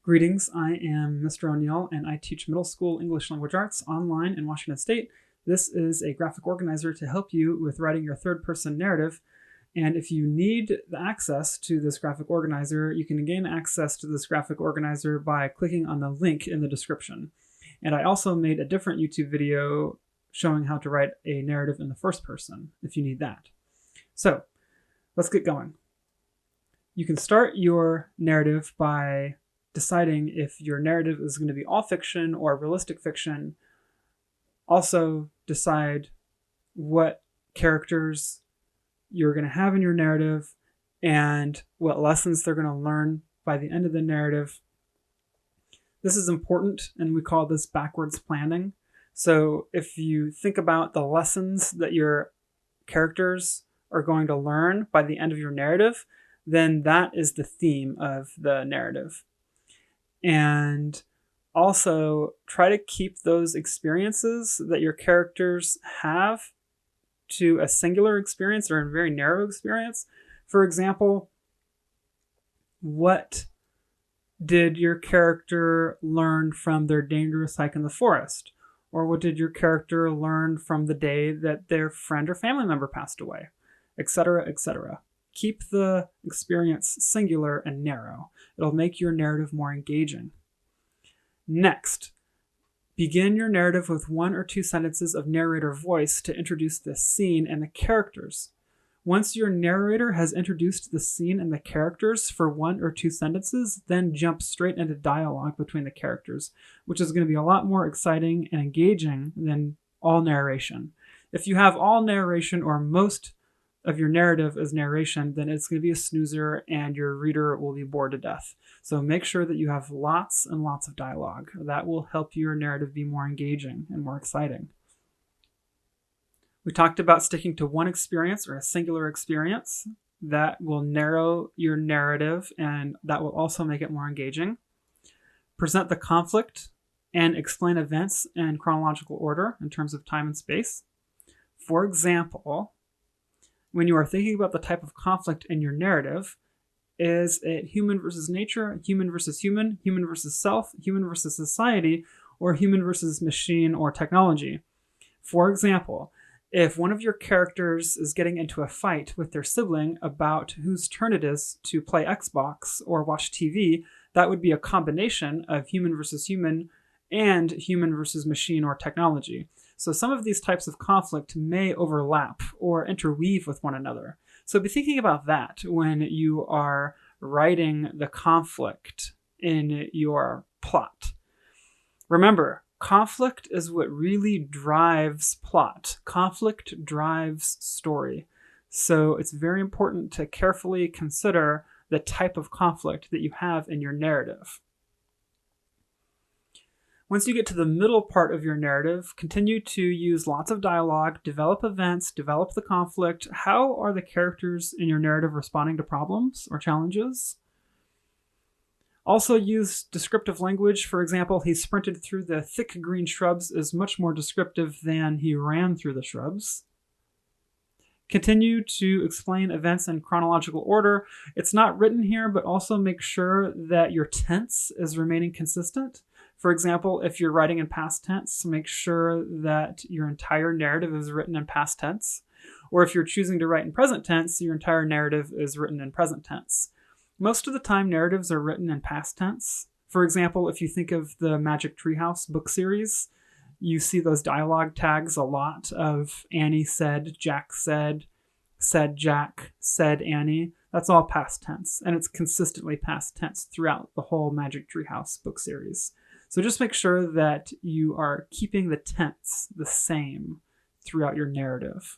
Greetings, I am Mr. O'Neill and I teach middle school English language arts online in Washington State. This is a graphic organizer to help you with writing your third person narrative. And if you need the access to this graphic organizer, you can gain access to this graphic organizer by clicking on the link in the description. And I also made a different YouTube video showing how to write a narrative in the first person if you need that. So let's get going. You can start your narrative by deciding if your narrative is going to be all fiction or realistic fiction. Also decide what characters you're going to have in your narrative and what lessons they're going to learn by the end of the narrative. This is important, and we call this backwards planning. So if you think about the lessons that your characters are going to learn by the end of your narrative, then that is the theme of the narrative. And also try to keep those experiences that your characters have to a singular experience or a very narrow experience. For example, what did your character learn from their dangerous hike in the forest? Or what did your character learn from the day that their friend or family member passed away? Etc., etc. Keep the experience singular and narrow. It'll make your narrative more engaging. Next, begin your narrative with 1 or 2 sentences of narrator voice to introduce the scene and the characters. Once your narrator has introduced the scene and the characters for 1 or 2 sentences, then jump straight into dialogue between the characters, which is going to be a lot more exciting and engaging than all narration. If you have all narration or most of your narrative as narration, then it's going to be a snoozer and your reader will be bored to death. So make sure that you have lots and lots of dialogue. That will help your narrative be more engaging and more exciting. We talked about sticking to one experience or a singular experience. That will narrow your narrative and that will also make it more engaging. Present the conflict and explain events in chronological order in terms of time and space. For example, when you are thinking about the type of conflict in your narrative, is it human versus nature, human versus human, human versus self, human versus society, or human versus machine or technology? For example, if one of your characters is getting into a fight with their sibling about whose turn it is to play Xbox or watch TV, that would be a combination of human versus human and human versus machine or technology. So some of these types of conflict may overlap or interweave with one another. So be thinking about that when you are writing the conflict in your plot. Remember, conflict is what really drives plot. Conflict drives story. So it's very important to carefully consider the type of conflict that you have in your narrative. Once you get to the middle part of your narrative, continue to use lots of dialogue, develop events, develop the conflict. How are the characters in your narrative responding to problems or challenges? Also use descriptive language. For example, he sprinted through the thick green shrubs is much more descriptive than he ran through the shrubs. Continue to explain events in chronological order. It's not written here, but also make sure that your tense is remaining consistent. For example, if you're writing in past tense, make sure that your entire narrative is written in past tense. Or if you're choosing to write in present tense, your entire narrative is written in present tense. Most of the time, narratives are written in past tense. For example, if you think of the Magic Treehouse book series, you see those dialogue tags a lot of Annie said, Jack said Jack, said Annie. That's all past tense, and it's consistently past tense throughout the whole Magic Treehouse book series. So just make sure that you are keeping the tense the same throughout your narrative.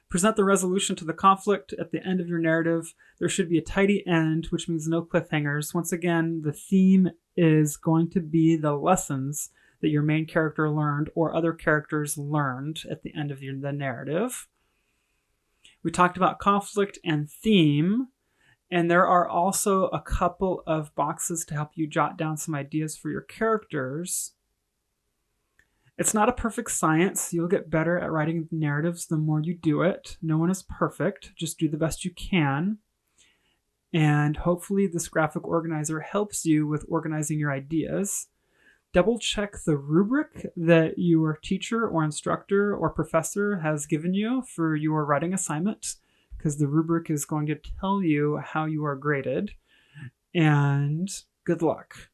Present the resolution to the conflict at the end of your narrative. There should be a tidy end, which means no cliffhangers. Once again, the theme is going to be the lessons that your main character learned or other characters learned at the end of the narrative. We talked about conflict and theme. And there are also a couple of boxes to help you jot down some ideas for your characters. It's not a perfect science. You'll get better at writing narratives the more you do it. No one is perfect. Just do the best you can. And hopefully this graphic organizer helps you with organizing your ideas. Double check the rubric that your teacher or instructor or professor has given you for your writing assignment, because the rubric is going to tell you how you are graded. And good luck.